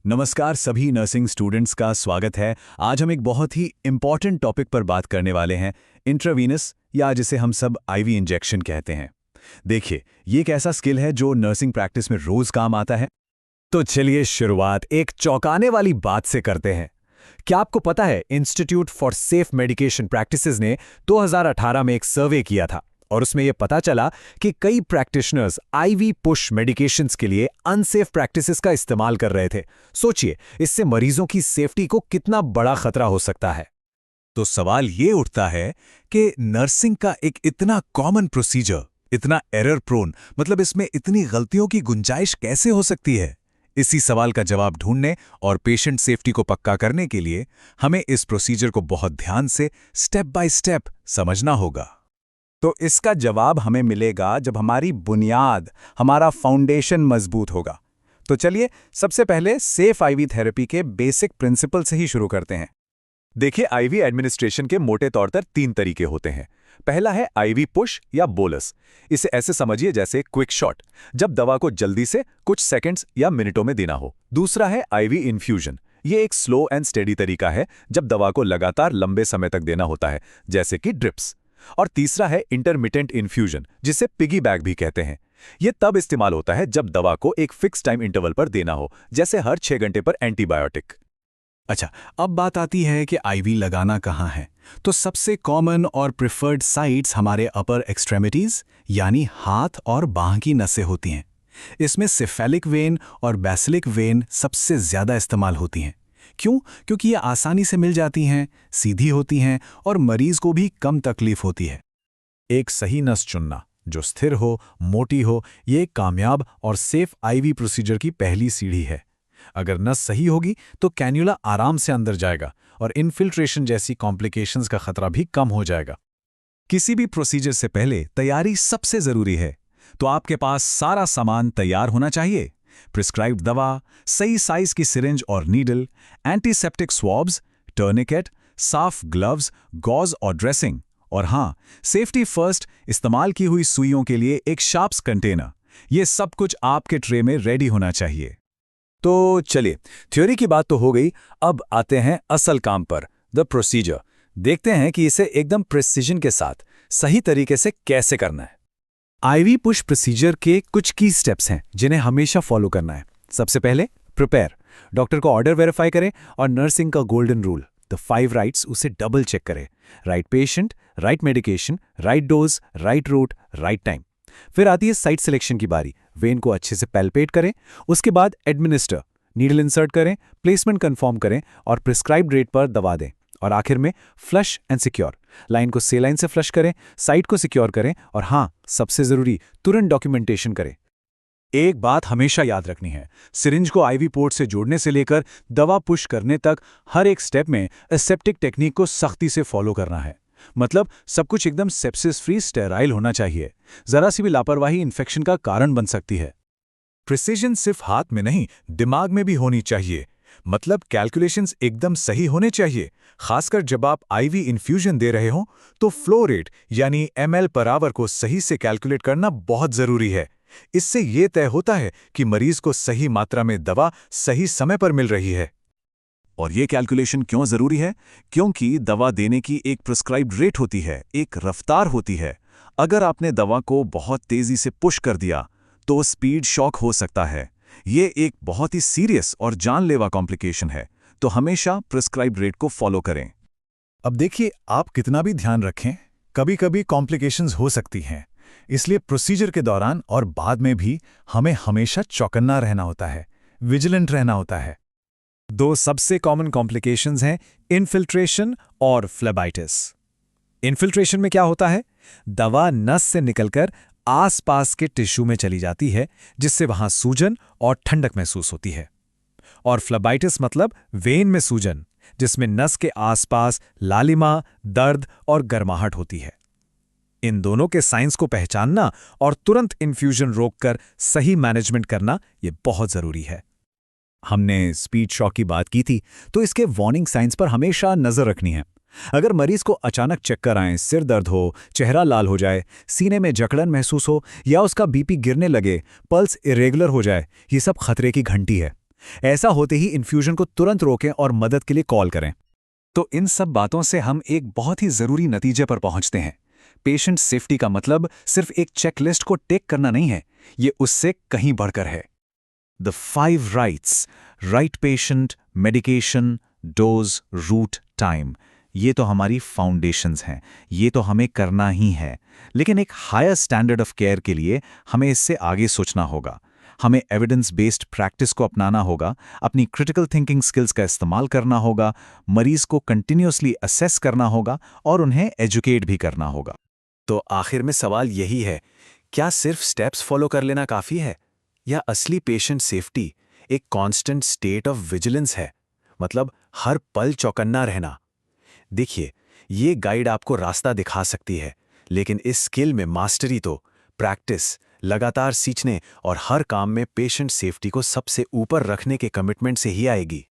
नमस्कार सभी nursing students का स्वागत है। आज हम एक बहुत ही इम्पॉर्टेंट टॉपिक पर बात करने वाले हैं, इंट्रावीनस या जिसे हम सब आईवी इंजेक्शन कहते हैं। देखिए, ये एक ऐसा स्किल है जो नर्सिंग प्रैक्टिस में रोज काम आता है। तो चलिए शुरुआत एक चौंकाने वाली बात से करते हैं। क्या आपको पता है, institute for safe medication practices ने 2018 में एक सर्वे किया था और उसमें यह पता चला कि कई प्रैक्टिशनर्स आईवी पुश मेडिकेशंस के लिए अनसेफ प्रैक्टिसेस का इस्तेमाल कर रहे थे। सोचिए, इससे मरीजों की सेफ्टी को कितना बड़ा खतरा हो सकता है। तो सवाल ये उठता है कि नर्सिंग का एक इतना कॉमन प्रोसीजर, इतना एरर प्रोन, मतलब इसमें इतनी गलतियों की गुंजाइश कैसे हो सकती है? इसी सवाल का जवाब ढूंढने और पेशेंट सेफ्टी को पक्का करने के लिए हमें इस प्रोसीजर को बहुत ध्यान से स्टेप बाय स्टेप समझना होगा। तो इसका जवाब हमें मिलेगा जब हमारी बुनियाद, हमारा फाउंडेशन मजबूत होगा। तो चलिए सबसे पहले सेफ आईवी थेरेपी के बेसिक प्रिंसिपल से ही शुरू करते हैं। देखिए, आईवी एडमिनिस्ट्रेशन के मोटे तौर पर 3 तरीके होते हैं। पहला है आईवी पुश या बोलस। इसे ऐसे समझिए जैसे क्विक शॉट, जब दवा को जल्दी से कुछ सेकंड्स या मिनटों में देना हो। दूसरा है आईवी इन्फ्यूजन। ये एक स्लो एंड स्टेडी तरीका है जब दवा को लगातार लंबे समय तक देना होता है, जैसे कि ड्रिप्स। और तीसरा है इंटरमिटेंट इन्फ्यूजन, जिसे पिगी बैग भी कहते हैं। यह तब इस्तेमाल होता है जब दवा को एक फिक्स टाइम इंटरवल पर देना हो, जैसे हर 6 घंटे पर एंटीबायोटिक। अच्छा, अब बात आती है कि आईवी लगाना कहाँ है। तो सबसे कॉमन और प्रिफर्ड साइट्स हमारे अपर एक्सट्रेमिटीज यानी हाथ और बाह की नसें होती हैं। इसमें सिफेलिक वेन और बैसिलिक वेन सबसे ज्यादा इस्तेमाल होती हैं। क्यों? क्योंकि ये आसानी से मिल जाती हैं, सीधी होती हैं और मरीज को भी कम तकलीफ होती है। एक सही नस चुनना जो स्थिर हो, मोटी हो, ये कामयाब और सेफ आईवी प्रोसीजर की पहली सीढ़ी है। अगर नस सही होगी तो कैन्युला आराम से अंदर जाएगा और इन्फिल्ट्रेशन जैसी कॉम्प्लिकेशंस का खतरा भी कम हो जाएगा। किसी भी प्रोसीजर से पहले तैयारी सबसे जरूरी है। तो आपके पास सारा सामान तैयार होना चाहिए। प्रिस्क्राइब्ड दवा, सही साइज की सिरिंज और नीडल, एंटीसेप्टिक स्वॉब्स, टर्निकेट, साफ ग्लव्स, गॉज और ड्रेसिंग, और हाँ, सेफ्टी फर्स्ट, इस्तेमाल की हुई सुइयों के लिए एक शार्प्स कंटेनर। ये सब कुछ आपके ट्रे में रेडी होना चाहिए। तो चलिए, थ्योरी की बात तो हो गई, अब आते हैं असल काम पर, द प्रोसीजर। देखते हैं कि इसे एकदम प्रिसीजन के साथ सही तरीके से कैसे करना है। आईवी पुश प्रोसीजर के कुछ की स्टेप्स हैं जिन्हें हमेशा फॉलो करना है। सबसे पहले प्रिपेयर, डॉक्टर को ऑर्डर वेरीफाई करें और नर्सिंग का गोल्डन रूल, द 5 राइट्स, उसे डबल चेक करें। Right patient, right medication, right dose, right route, right time. फिर आती है साइट सिलेक्शन की बारी। वेन को अच्छे से पैल्पेट करें, उसके बाद एडमिनिस्टर, नीडल इंसर्ट करें, प्लेसमेंट कंफर्म करें और प्रिस्क्राइब्ड रेट पर दवा दें। और आखिर में फ्लश एंड सिक्योर, लाइन को सेलाइन से फ्लश करें, साइट को सिक्योर करें और हाँ, सबसे जरूरी, तुरंत डॉक्यूमेंटेशन करें। एक बात हमेशा याद रखनी है, सिरिंज को आईवी पोर्ट से जोड़ने से लेकर दवा पुश करने तक हर एक स्टेप में एसेप्टिक टेक्निक को सख्ती से फॉलो करना है। मतलब सब कुछ एकदम सेप्सिस फ्री, स्टेराइल होना चाहिए। जरा सी भी लापरवाही इन्फेक्शन का कारण बन सकती है। प्रिसीजन सिर्फ हाथ में नहीं, दिमाग में भी होनी चाहिए। मतलब कैलकुलेशंस एकदम सही होने चाहिए। खासकर जब आप आईवी इन्फ्यूजन दे रहे हो तो फ्लो रेट यानी ml पर आवर को सही से कैलकुलेट करना बहुत जरूरी है। इससे यह तय होता है कि मरीज को सही मात्रा में दवा सही समय पर मिल रही है। और ये कैलकुलेशन क्यों जरूरी है? क्योंकि दवा देने की एक प्रिस्क्राइब्ड रेट होती है, एक रफ्तार होती है। अगर आपने दवा को बहुत तेजी से पुश कर दिया तो स्पीड शॉक हो सकता है। ये एक बहुत ही सीरियस और जानलेवा कॉम्प्लिकेशन है। तो हमेशा प्रिस्क्राइब्ड रेट को फॉलो करें। अब देखिए, आप कितना भी ध्यान रखें, कभी कभी कॉम्प्लिकेशंस हो सकती हैं। इसलिए प्रोसीजर के दौरान और बाद में भी हमें हमेशा चौकन्ना रहना होता है, विजिलेंट रहना होता है। 2 सबसे कॉमन कॉम्प्लिकेशंस हैं इन्फिल्ट्रेशन और फ्लेबाइटिस। इन्फिल्ट्रेशन में क्या होता है? दवा नस से निकलकर आसपास के टिश्यू में चली जाती है, जिससे वहां सूजन और ठंडक महसूस होती है। और फ्लेबाइटिस मतलब वेन में सूजन, जिसमें नस के आसपास लालिमा, दर्द और गर्माहट होती है। इन दोनों के साइंस को पहचानना और तुरंत इन्फ्यूजन रोककर सही मैनेजमेंट करना ये बहुत जरूरी है। हमने स्पीड शॉक की बात की थी, तो इसके वार्निंग साइंस पर हमेशा नजर रखनी है। अगर मरीज को अचानक चक्कर आए, सिर दर्द हो, चेहरा लाल हो जाए, सीने में जकड़न महसूस हो या उसका बीपी गिरने लगे, पल्स इरेगुलर हो जाए, ये सब खतरे की घंटी है। ऐसा होते ही इन्फ्यूजन को तुरंत रोकें और मदद के लिए कॉल करें। तो इन सब बातों से हम एक बहुत ही ज़रूरी नतीजे पर पहुंचते हैं। पेशेंट सेफ्टी का मतलब सिर्फ एक चेकलिस्ट को टिक करना नहीं है, ये उससे कहीं बढ़कर है। The 5 rights, right patient, medication, dose, route, time, ये तो हमारी फाउंडेशंस हैं, ये तो हमें करना ही है। लेकिन एक हायर स्टैंडर्ड ऑफ केयर के लिए हमें इससे आगे सोचना होगा। हमें एविडेंस बेस्ड प्रैक्टिस को अपनाना होगा, अपनी क्रिटिकल थिंकिंग स्किल्स का इस्तेमाल करना होगा, मरीज को कंटिन्यूअसली असेस करना होगा और उन्हें एजुकेट भी करना होगा। तो आखिर में सवाल यही है, क्या सिर्फ स्टेप्स फॉलो कर लेना काफ़ी है, या असली पेशेंट सेफ्टी एक कांस्टेंट स्टेट ऑफ विजिलेंस है, मतलब हर पल चौकन्ना रहना? देखिए, ये गाइड आपको रास्ता दिखा सकती है, लेकिन इस स्किल में मास्टरी तो प्रैक्टिस, लगातार सीखने और हर काम में पेशेंट सेफ्टी को सबसे ऊपर रखने के कमिटमेंट से ही आएगी।